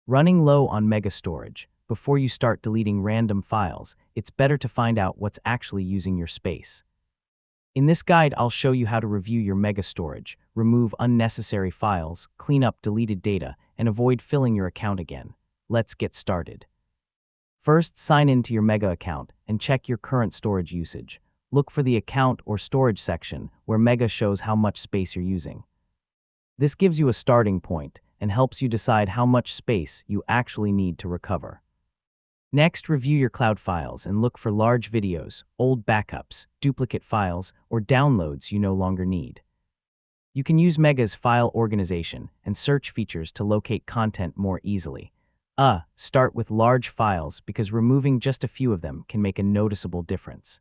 Running low on mega storage. Before you start deleting random files, it's better to find out what's actually using your space. In this guide, I'll show you how to review your mega storage, remove unnecessary files, clean up deleted data, and avoid filling your account again. Let's get started. First, sign in to your Mega account and check your current storage usage. Look for the Account or Storage section where Mega shows how much space you're using. This gives you a starting point and helps you decide how much space you actually need to recover. Next, review your cloud files and look for large videos, old backups, duplicate files, or downloads you no longer need. You can use Mega's file organization and search features to locate content more easily. Start with large files because removing just a few of them can make a noticeable difference.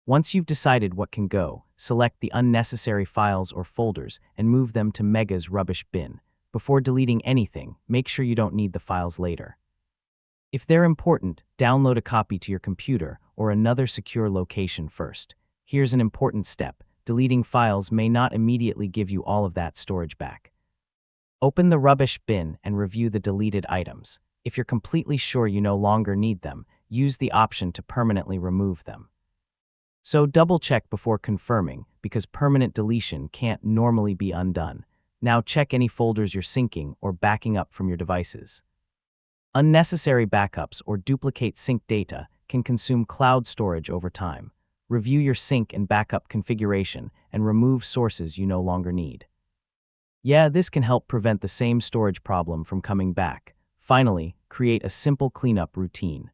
Once you've decided what can go, select the unnecessary files or folders and move them to Mega's rubbish bin. Before deleting anything, make sure you don't need the files later. If they're important, download a copy to your computer or another secure location first. Here's an important step. Deleting files may not immediately give you all of that storage back. Open the rubbish bin and review the deleted items. If you're completely sure you no longer need them, use the option to permanently remove them. So double-check before confirming, because permanent deletion can't normally be undone. Now check any folders you're syncing or backing up from your devices. Unnecessary backups or duplicate sync data can consume cloud storage over time. Review your sync and backup configuration and remove sources you no longer need. This can help prevent the same storage problem from coming back. Finally, create a simple cleanup routine.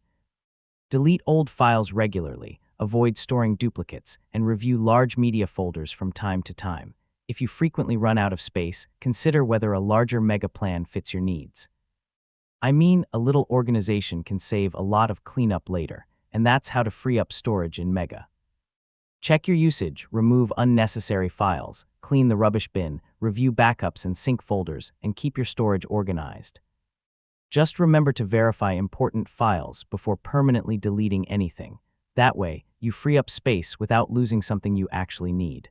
Delete old files regularly, avoid storing duplicates, and review large media folders from time to time. If you frequently run out of space, consider whether a larger Mega plan fits your needs. A little organization can save a lot of cleanup later, and that's how to free up storage in Mega. Check your usage, remove unnecessary files, clean the rubbish bin, review backups and sync folders, and keep your storage organized. Just remember to verify important files before permanently deleting anything. That way, you free up space without losing something you actually need.